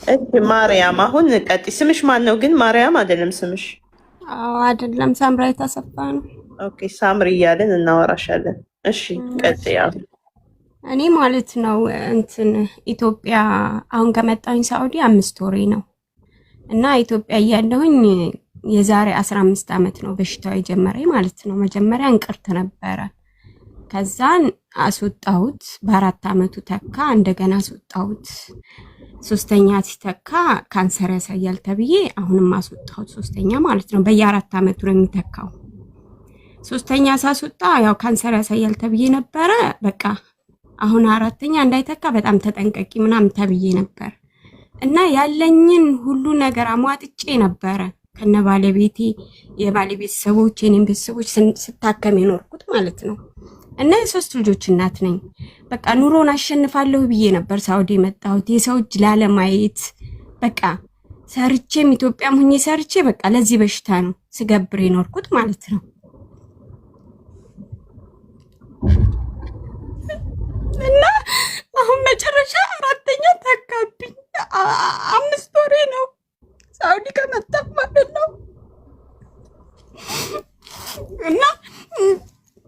እሺ ማርያም፣ አሁን ቀጥ ስምሽ ማን ነው ግን? ማርያም አይደለም ስምሽ? አዎ አይደለም፣ ሳምራዊት አሰፋ ነው። ኦኬ ሳምሪ እያልን እናወራሻለን። እሺ ቀጥ ያው እኔ ማለት ነው እንትን ኢትዮጵያ አሁን ከመጣሁኝ ሳውዲ 5 ወሬ ነው እና ኢትዮጵያ እያለሁኝ የዛሬ 15 ዓመት ነው በሽታው የጀመረኝ ማለት ነው። መጀመሪያ እንቅርት ነበረ። ከዛን አስወጣሁት። በ4 ዓመቱ ተካ። እንደገና አስወጣሁት። 3ኛ ሲተካ ካንሰር ያሳያል ተብዬ አሁንም አስወጣሁት። 3ኛ ማለት ነው። በየ4 ዓመቱ ነው የሚተካው። 3ኛ ሳስወጣ ያው ካንሰር ያሳያል ተብዬ ነበረ። በቃ አሁን 4ኛ እንዳይተካ በጣም ተጠንቀቂ ምናምን ተብዬ ነበር እና ያለኝን ሁሉ ነገር አሟጥጬ ነበረ ከነ ባለቤቴ የባለቤት ሰዎች የኔን ቤተሰቦች ስታከም የኖርኩት ማለት ነው። እና የ3 ልጆች እናት ነኝ። በቃ ኑሮን አሸንፋለሁ ብዬ ነበር ሳውዲ የመጣሁት የሰው እጅ ላለማየት። በቃ ሰርቼም ኢትዮጵያም ሁኜ ሰርቼ በቃ ለዚህ በሽታ ነው ስገብር የኖርኩት ማለት ነው። እና አሁን መጨረሻ 4ኛ ተካብኝ። 5 ወሬ ነው ሳውዲ ከመጣሁ ማለት ነው። እና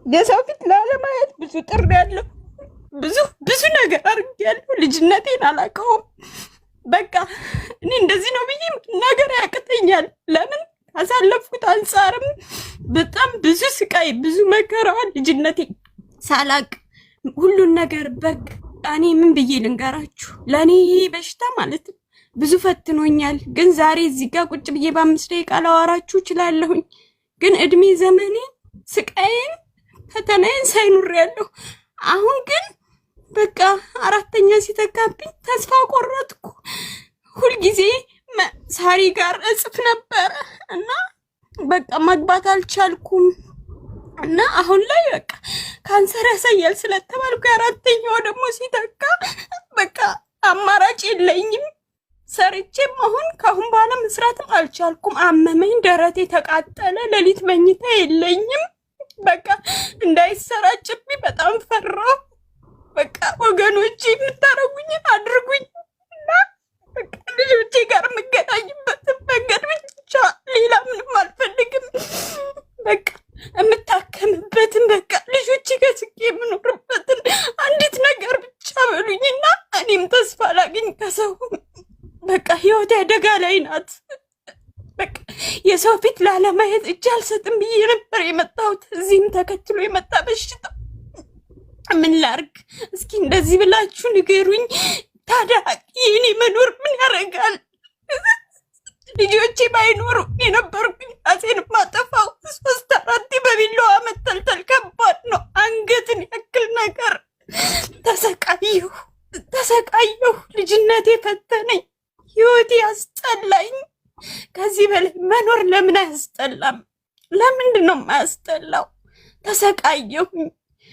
የሰው ፊት ላለማየት ብዙ ጥሪ ያለው ብዙ ነገር አድርጌያለሁ። ልጅነቴን አላውቀውም። በቃ እኔ እንደዚህ ነው ብዬ ነገር ያቅተኛል። ለምን ካሳለፍኩት አንጻርም በጣም ብዙ ስቃይ ብዙ መከራዋን ልጅነቴ ሳላቅ ሁሉን ነገር በቃ እኔ ምን ብዬ ልንገራችሁ? ለኔ ይሄ በሽታ ማለት ብዙ ፈትኖኛል። ግን ዛሬ እዚህ ጋር ቁጭ ብዬ በ5 ደቂቃ ላወራችሁ እችላለሁኝ። ግን እድሜ ዘመኔን ስቃይን ፈተናዬን ሳይኖሬያለሁ። አሁን ግን በቃ 4ኛ ሲተካብኝ ተስፋ ቆረጥኩ። ሁልጊዜ ሳሪ ጋር እጽፍ ነበረ እና በቃ መግባት አልቻልኩም። እና አሁን ላይ በቃ ካንሰር ያሳያል ስለተባልኩ 4ኛው ደግሞ ሲተካ በቃ አማራጭ የለኝም። ሰርቼም ካሁን በኋላ መስራትም አልቻልኩም። አመመኝ፣ ደረቴ ተቃጠለ፣ ሌሊት መኝታ የለኝም። በቃ እንዳይሰራጭብኝ በጣም ፈራሁ። በቃ ወገኖቼ የምታረጉኝ አድርጉኝ እና በቃ ልጆቼ ጋር የምገናኝበትን መንገድ ብቻ ሌላ ምንም አልፈልግም። በቃ የምታከምበትን በቃ ልጆቼ ጋር ስቄ የምኖርበትን አንዲት ነገር ብቻ በሉኝና እኔም ተስፋ ላግኝ ከሰው። በቃ ህይወቴ አደጋ ላይ ናት። በቃ የሰው ፊት ላለማየት እጅ አልሰጥም ብዬ ነበር የመጣሁት። እዚህም ተከትሎ የመጣ በሽታ ምን ላርግ? እስኪ እንደዚህ ብላችሁ ንገሩኝ። ታዲያ የኔ መኖር ምን ያደርጋል? ልጆቼ ባይኖሩ የነበርኩኝ ራሴን ማጠፋው 3-4 በቢላዋ መተልተል ከባድ ነው። አንገትን ያክል ነገር ተሰቃየሁ። ልጅነቴ ፈተነኝ። ህይወቴ ያስጠላኝ። ከዚህ በላይ መኖር ለምን አያስጠላም? ለምንድን ነው የማያስጠላው? ተሰቃየሁኝ፣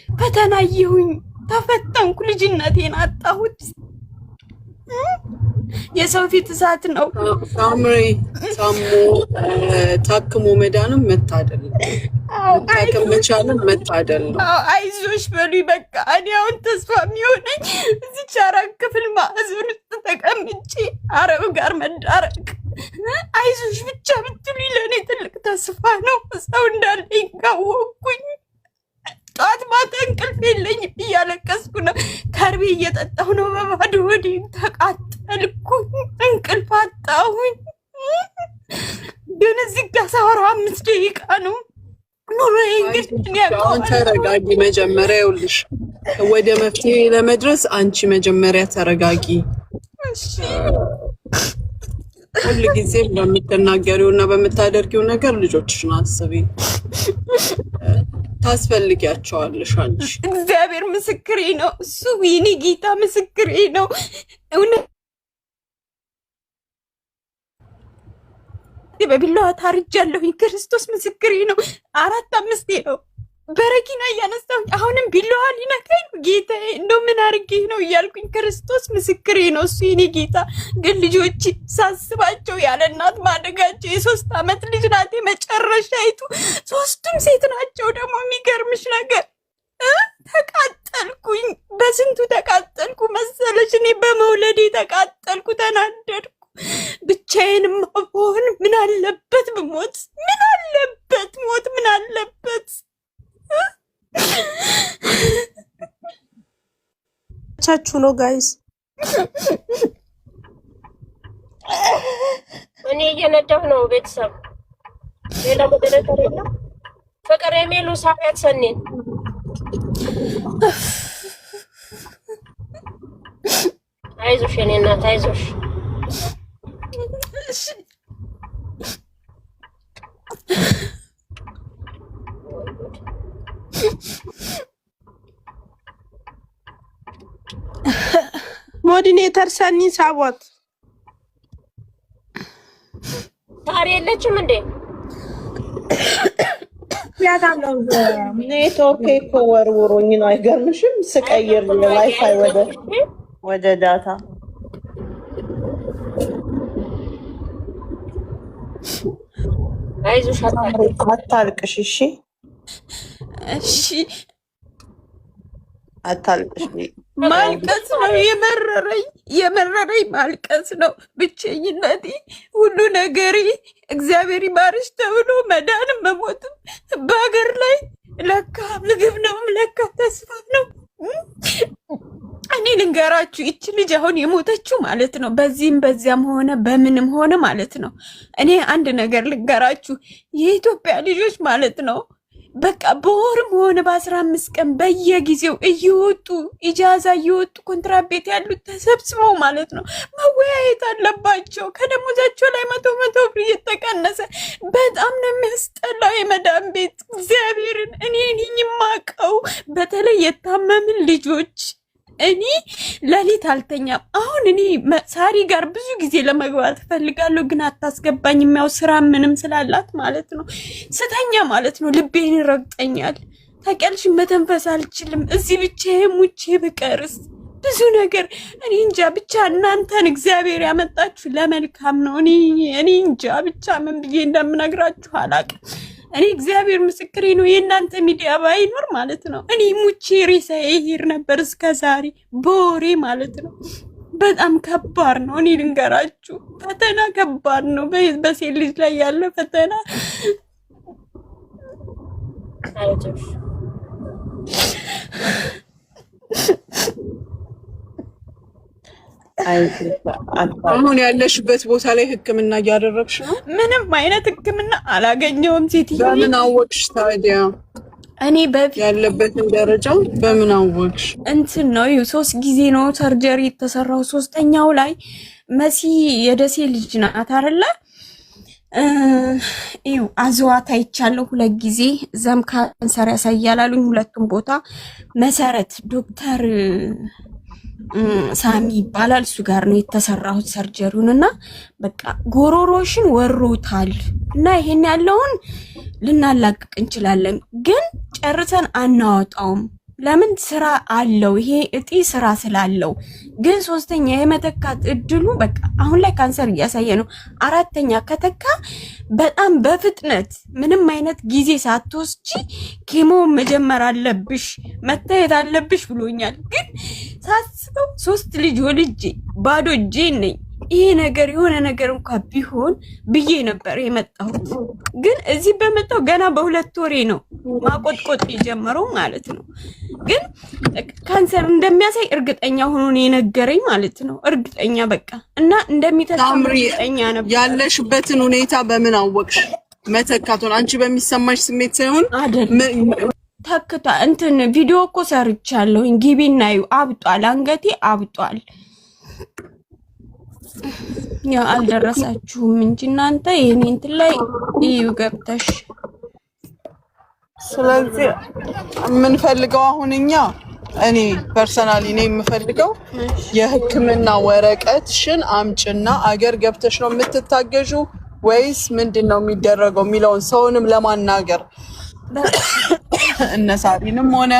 ፈተናየሁኝ፣ ተፈተንኩ፣ ልጅነቴን አጣሁት። የሰው ፊት እሳት ነው። ሳምሪ ሳሞ ታክሞ መዳንም መታደል ነው። ታክም መቻልም መታደል ነው። አይዞሽ በሉኝ። በቃ እኔ አሁን ተስፋ የሚሆነኝ እዚች 4 ክፍል ማዕዘን ውስጥ ተቀምጬ አረብ ጋር መዳረቅ። አይዞሽ ብቻ ብትሉኝ ለእኔ ትልቅ ተስፋ ነው። ሰው እንዳለኝ ካወቅኩኝ ጠዋት ማታ እንቅልፍ የለኝም፣ እያለቀስኩ ነው። ከርቤ እየጠጣሁ ነው። በባዶ ሆዴ ተቃጠልኩኝ፣ እንቅልፍ አጣሁኝ። ግን እዚህ ጋር ሳወራ 5 ደቂቃ ነው። ኑሮዬ እንግዲህ አሁን ተረጋጊ። መጀመሪያ ይኸውልሽ ወደ መፍትሄ ለመድረስ አንቺ መጀመሪያ ተረጋጊ። ሁሉ ጊዜም በምትናገሪው እና በምታደርጊው ነገር ልጆችሽን አስቢ። ታስፈልጊያቸዋለሽ። አንቺ እግዚአብሔር ምስክሬ ነው። እሱ የኔ ጌታ ምስክሬ ነው። እውነት በቢላዋ ታርጃለሁኝ። ክርስቶስ ምስክሬ ነው። 4-5 ነው በረኪና እያነሳሁኝ አሁንም ቢላዋ ሊነካኝ ነው። ጌታዬ እንደው ምን አድርጌ ነው እያልኩኝ ክርስቶስ ምስክሬ ነው። እሱ የኔ ጌታ። ግን ልጆች ሳስባቸው ያለ እናት ማደጋቸው የ3 ዓመት ልጅ ናት። መጨረሻይቱ 3ቱም ሴት ናቸው። ደግሞ የሚገርምሽ ነገር ተቃጠልኩኝ። በስንቱ ተቃጠልኩ መሰለሽ። እኔ በመውለዴ ተቃጠልኩ፣ ተናደድኩ። ብቻዬንም ብሆን ምን አለበት ብሞት? ምን አለበት ሞት? ምን አለበት? ቻችሁ ነው ጋይስ። እኔ እየነዳሁ ነው ቤተሰብ። ሌላ መደረተር የለም። ፍቅር የሚሉ ሳፊያት ሰኔን አይዞሽ የኔ እናት አይዞሽ። ሞዲኔተር ሰኒ ሳቦት ታሪ የለችም እንዴ? ያታለው ኔትወርክ እኮ ወርውሮኝ ነው። አይገርምሽም? ስቀይር ዋይፋይ ወደ ዳታ አይዞሽ አታልቅሽ። እሺ እሺ አታልቅሽ። ማልቀስ ነው የመረረኝ ማልቀስ ነው። ብቸኝነቴ ሁሉ ነገሬ እግዚአብሔር ይማርሽ ተብሎ መዳንም መሞትም በሀገር ላይ ለካ ምግብ ነው፣ ለካ ተስፋ ነው። እኔ ልንገራችሁ፣ ይቺ ልጅ አሁን የሞተችው ማለት ነው በዚህም በዚያም ሆነ በምንም ሆነ ማለት ነው። እኔ አንድ ነገር ልንገራችሁ፣ የኢትዮጵያ ልጆች ማለት ነው በቃ በወርም ሆነ በ15 ቀን በየጊዜው እየወጡ ኢጃዛ እየወጡ ኮንትራት ቤት ያሉት ተሰብስበው ማለት ነው መወያየት አለባቸው። ከደሞዛቸው ላይ መቶ ብር እየተቀነሰ በጣም ነው የሚያስጠላው የመዳን ቤት። እግዚአብሔርን እኔ የማውቀው በተለይ የታመምን ልጆች እኔ ሌሊት አልተኛም። አሁን እኔ ሳሪ ጋር ብዙ ጊዜ ለመግባት እፈልጋለሁ፣ ግን አታስገባኝ። የሚያው ስራ ምንም ስላላት ማለት ነው ስተኛ ማለት ነው ልቤን ይረግጠኛል። ታውቂያለሽ፣ መተንፈስ አልችልም። እዚህ ብቻዬን ሙቼ ብቀርስ ብዙ ነገር እኔ እንጃ። ብቻ እናንተን እግዚአብሔር ያመጣችሁ ለመልካም ነው። እኔ እንጃ ብቻ ምን ብዬ እንደምነግራችሁ አላውቅም። እኔ እግዚአብሔር ምስክሬ ነው። የእናንተ ሚዲያ ባይኖር ማለት ነው እኔ ሙቼ ሬሳዬ ይሄድ ነበር እስከ ዛሬ በወሬ ማለት ነው። በጣም ከባድ ነው። እኔ ልንገራችሁ፣ ፈተና ከባድ ነው። በሴት ልጅ ላይ ያለ ፈተና አሁን ያለሽበት ቦታ ላይ ሕክምና እያደረግሽ ነው? ምንም አይነት ሕክምና አላገኘውም። ሴትዮ በምን አወቅሽ ታዲያ? እኔ በፊት ያለበትን ደረጃ በምን አወቅሽ? እንትን ነው 3 ጊዜ ነው ሰርጀሪ የተሰራው። 3ኛው ላይ መሲ የደሴ ልጅ ናት አይደለ? አዝዋት አይቻለሁ 2 ጊዜ። ዘም ካንሰር ያሳያል አሉኝ 2ቱም ቦታ። መሰረት ዶክተር ሳሚ ይባላል፣ እሱ ጋር ነው የተሰራሁት ሰርጀሪውን። እና በቃ ጎሮሮሽን ወሮታል እና ይሄን ያለውን ልናላቅቅ እንችላለን፣ ግን ጨርሰን አናወጣውም። ለምን ስራ አለው ይሄ እጢ ስራ ስላለው። ግን 3ኛ የመተካት እድሉ በቃ አሁን ላይ ካንሰር እያሳየ ነው። 4ኛ ከተካ በጣም በፍጥነት ምንም አይነት ጊዜ ሳትወስጂ ኬሞ መጀመር አለብሽ፣ መታየት አለብሽ ብሎኛል። ግን ሳስበው 3 ልጅ ወልጄ ባዶ እጄ ነኝ። ይሄ ነገር የሆነ ነገር እንኳን ቢሆን ብዬ ነበር የመጣሁት። ግን እዚህ በመጣው ገና በ2 ወሬ ነው ማቆጥቆጥ የጀመረው ማለት ነው። ግን ካንሰር እንደሚያሳይ እርግጠኛ ሆኖ ነው የነገረኝ ማለት ነው። እርግጠኛ በቃ እና እንደሚተካም እርግጠኛ ነበር። ያለሽበትን ሁኔታ በምን አወቅሽ? መተካቱን አንቺ በሚሰማሽ ስሜት ሳይሆን ተክታ እንትን ቪዲዮ እኮ ሰርቻለሁኝ። ግቢና እዩ። አብጧል፣ አንገቴ አብጧል። ያ አልደረሳችሁም እንጂ እናንተ የኔ እንትን ላይ እዩ ገብተሽ። ስለዚህ የምንፈልገው አሁን እኔ ፐርሰናሊ የምፈልገው የሕክምና ወረቀትሽን አምጭና አገር ገብተሽ ነው የምትታገዡ ወይስ ምንድነው የሚደረገው የሚለውን ሰውንም ለማናገር እነሳሪንም ሆነ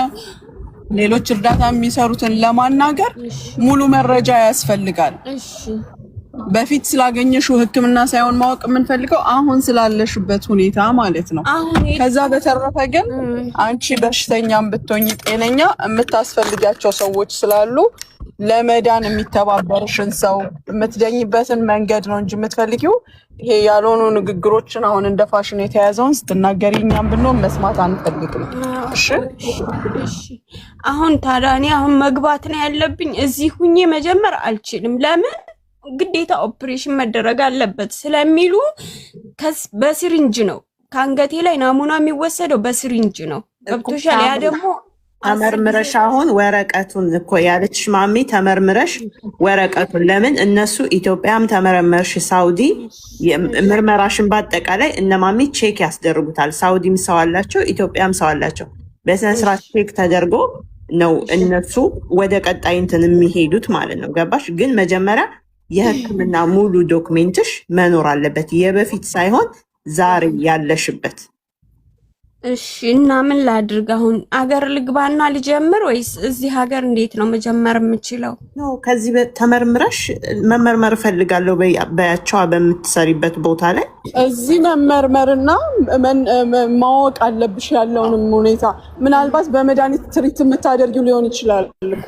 ሌሎች እርዳታ የሚሰሩትን ለማናገር ሙሉ መረጃ ያስፈልጋል። እሺ በፊት ስላገኘሽው ሕክምና ሳይሆን ማወቅ የምንፈልገው አሁን ስላለሽበት ሁኔታ ማለት ነው። ከዛ በተረፈ ግን አንቺ በሽተኛም ብትሆኝ ጤነኛ የምታስፈልጋቸው ሰዎች ስላሉ ለመዳን የሚተባበርሽን ሰው የምትደኝበትን መንገድ ነው እንጂ የምትፈልጊው ይሄ ያልሆኑ ንግግሮችን አሁን እንደ ፋሽን የተያዘውን ስትናገሪ እኛም ብንሆን መስማት አንፈልግም። እሺ አሁን ታዲያ እኔ አሁን መግባት ነው ያለብኝ? እዚህ ሁኜ መጀመር አልችልም። ለምን ግዴታ ኦፕሬሽን መደረግ አለበት ስለሚሉ በሲሪንጅ ነው ከአንገቴ ላይ ናሙና የሚወሰደው በሲሪንጅ ነው። ገብቶሻል? ያ ደግሞ ተመርምረሽ አሁን ወረቀቱን እኮ ያለችሽ ማሚ ተመርምረሽ ወረቀቱን ለምን እነሱ ኢትዮጵያም ተመረመርሽ ሳውዲ ምርመራሽን በአጠቃላይ እነ ማሚ ቼክ ያስደርጉታል። ሳውዲም ሰው አላቸው፣ ኢትዮጵያም ሰው አላቸው። በስነስርዓት ቼክ ተደርጎ ነው እነሱ ወደ ቀጣይ እንትን የሚሄዱት ማለት ነው። ገባሽ? ግን መጀመሪያ የሕክምና ሙሉ ዶክሜንትሽ መኖር አለበት፣ የበፊት ሳይሆን ዛሬ ያለሽበት። እሺ እና ምን ላድርግ አሁን? አገር ልግባና ልጀምር ወይስ እዚህ ሀገር እንዴት ነው መጀመር የምችለው? ነው ከዚህ ተመርምረሽ መመርመር እፈልጋለሁ በያቸዋ በምትሰሪበት ቦታ ላይ እዚህ መመርመርና ማወቅ አለብሽ ያለውንም ሁኔታ። ምናልባት በመድኃኒት ትሪት የምታደርጊው ሊሆን ይችላል እኮ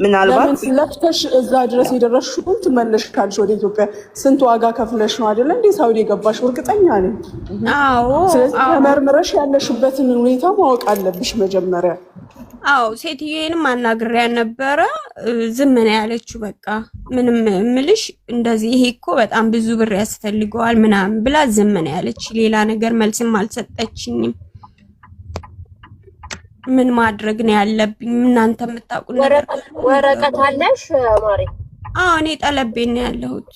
ምናልባት ለፍተሽ እዛ ድረስ የደረስሽውን ትመለሽካለሽ ወደ ኢትዮጵያ። ስንት ዋጋ ከፍለሽ ነው አይደለ እንዴ ሳውዲ የገባሽ? እርግጠኛ ነኝ። አዎ። ስለዚህ ተመርምረሽ ያለሽበትን ሁኔታ ማወቅ አለብሽ መጀመሪያ። አዎ ሴትዮዬንም አናግሬያት ነበረ። ዝም ነው ያለችው። በቃ ምንም ምልሽ እንደዚህ ይሄ እኮ በጣም ብዙ ብር ያስፈልገዋል ምናምን ብላ ዝም ነው ያለች። ሌላ ነገር መልስም አልሰጠችኝም። ምን ማድረግ ነው ያለብኝ? እናንተ የምታውቁት ነገር ወረቀት አለሽ ማሪ? አዎ እኔ ጠለቤን ነው ያለሁት።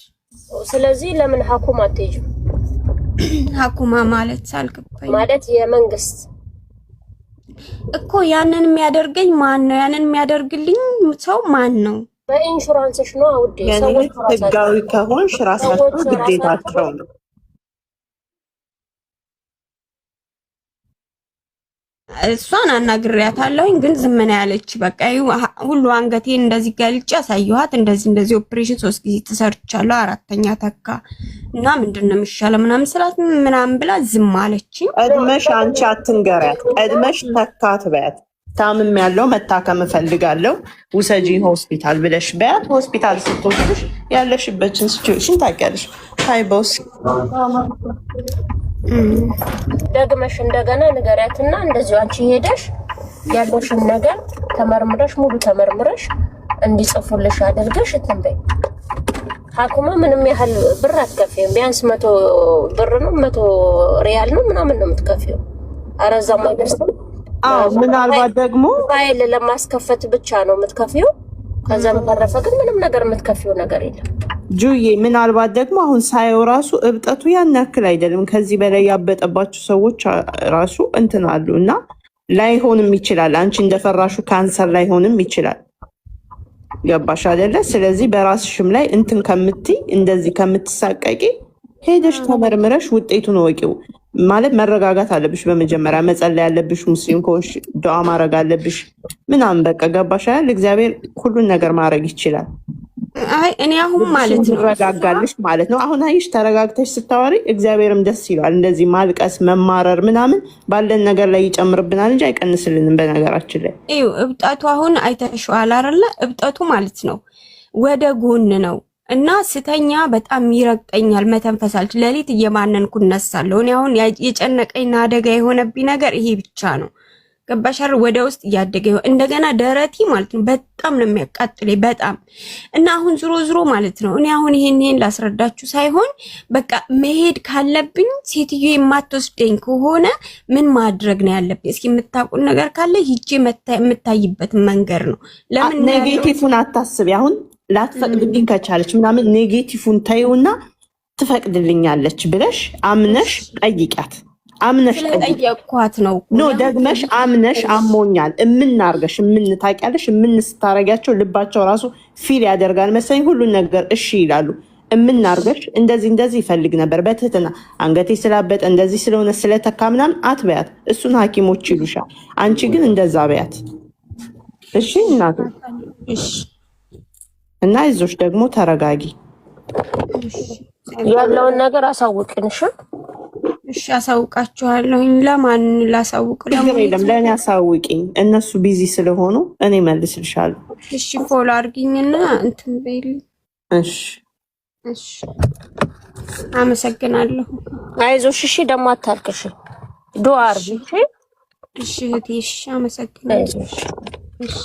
ስለዚህ ለምን ሐኩማ አትሄጂም? ሐኩማ ማለት ሳልከፈኝ ማለት የመንግስት እኮ ያንን የሚያደርገኝ ማን ነው? ያንን የሚያደርግልኝ ሰው ማን ነው? በኢንሹራንስሽ ነው አውዴ። ሰዎች ህጋዊ ከሆንሽ ራሳቸው ግዴታቸው ነው። እሷን አናግሬያታለሁኝ ግን ዝም ነው ያለች። በቃ ሁሉ አንገቴን እንደዚህ ገልጬ አሳየኋት። እንደዚህ ኦፕሬሽን 3 ጊዜ ተሰርቻለሁ፣ 4ኛ ተካ እና ምንድነው የሚሻለው ምናምን ስላት ምናምን ብላ ዝም አለች። ቀድመሽ አንቺ አትንገሪያት፣ ቀድመሽ ተካት በያት። ታምም ያለው መታከም እፈልጋለሁ ውሰጂ ሆስፒታል ብለሽ በያት። ሆስፒታል ስትወስድሽ ያለሽበትን ሲቹዌሽን ታውቂያለሽ። ታይቦስ ደግመሽ እንደገና ንገሪያትና እንደዚሁ አንቺ ሄደሽ ያለሽን ነገር ተመርምረሽ ሙሉ ተመርምረሽ እንዲጽፉልሽ አድርገሽ እንትን ሐኩማ ምንም ያህል ብር አትከፊም። ቢያንስ 100 ብር ነው 100 ሪያል ነው ምናምን ነው የምትከፊው። አረዛም አይደርስም። ምናልባት ደግሞ ፋይል ለማስከፈት ብቻ ነው የምትከፊው። ከዛ በተረፈ ግን ምንም ነገር የምትከፊው ነገር የለም። ጁዬ ምናልባት ደግሞ አሁን ሳየው ራሱ እብጠቱ ያን ያክል አይደለም። ከዚህ በላይ ያበጠባቸው ሰዎች ራሱ እንትን አሉ እና ላይሆንም ይችላል። አንቺ እንደፈራሹ ካንሰር ላይሆንም ይችላል። ገባሽ አይደለ? ስለዚህ በራስሽም ላይ እንትን ከምትይ እንደዚህ ከምትሳቀቂ ሄደሽ ተመርምረሽ ውጤቱን ወቂው። ማለት መረጋጋት አለብሽ። በመጀመሪያ መጸለይ ያለብሽ፣ ሙስሊም ከሆንሽ ዱዓ ማድረግ አለብሽ ምናምን በቃ ገባሽ አይደል? እግዚአብሔር ሁሉን ነገር ማድረግ ይችላል። አይ እኔ አሁን ማለት ነው ተረጋጋልሽ ማለት ነው። አሁን አይሽ ተረጋግተሽ ስታወሪ እግዚአብሔርም ደስ ይላል። እንደዚህ ማልቀስ መማረር ምናምን ባለን ነገር ላይ ይጨምርብናል እንጂ አይቀንስልንም። በነገራችን ላይ እዩ እብጠቱ አሁን አይተሽዋል አይደለ? እብጠቱ ማለት ነው ወደ ጎን ነው እና ስተኛ በጣም ይረግጠኛል፣ መተንፈስ አልችልም። ሌሊት እየማነንኩ እነሳለሁ። እኔ አሁን የጨነቀኝና አደጋ የሆነብኝ ነገር ይሄ ብቻ ነው። ገባሻር? ወደ ውስጥ እያደገ እንደገና ደረቲ ማለት ነው በጣም ነው የሚያቃጥለኝ በጣም እና አሁን ዝሮ ማለት ነው እኔ አሁን ይሄን ላስረዳችሁ ሳይሆን በቃ መሄድ ካለብኝ ሴትዮ የማትወስደኝ ከሆነ ምን ማድረግ ነው ያለብኝ? እስኪ የምታውቁት ነገር ካለ ሂጄ የምታይበት መንገድ ነው። ለምን ኔጌቲቭን አታስቢ። አሁን ላትፈቅድልኝ ከቻለች ምናምን ኔጌቲቭን ታዩና ትፈቅድልኛለች ብለሽ አምነሽ ጠይቂያት። አምነሽ ጠየቅኳት ነው ደግመሽ አምነሽ አሞኛል እምናርገሽ ታውቂያለሽ። ስታረጊያቸው ልባቸው ራሱ ፊል ያደርጋል መሰለኝ ሁሉን ነገር እሺ ይላሉ። እምናርገሽ እንደዚህ ይፈልግ ነበር በትህትና አንገቴ ስላበጠ እንደዚህ ስለሆነ ስለተካ ምናምን አትበያት። እሱን ሐኪሞች ይሉሻል። አንቺ ግን እንደዛ በያት እሺ እናቱ። እና ይዞሽ ደግሞ ተረጋጊ። ያለውን ነገር አሳውቅን። እሺ አሳውቃችኋለሁኝ። ለማን ላሳውቅ? ለእኔ አሳውቂኝ። እነሱ ቢዚ ስለሆኑ እኔ መልስልሻለሁ። እሺ ፎሎ አድርጊኝና እንትን በይልኝ። እሺ እሺ አመሰግናለሁ። አይዞሽ። እሺ ደግሞ አታልቅሽ፣ ዱአ አድርጊ። እሺ እህቴ፣ እሺ አመሰግናለሁ። እሺ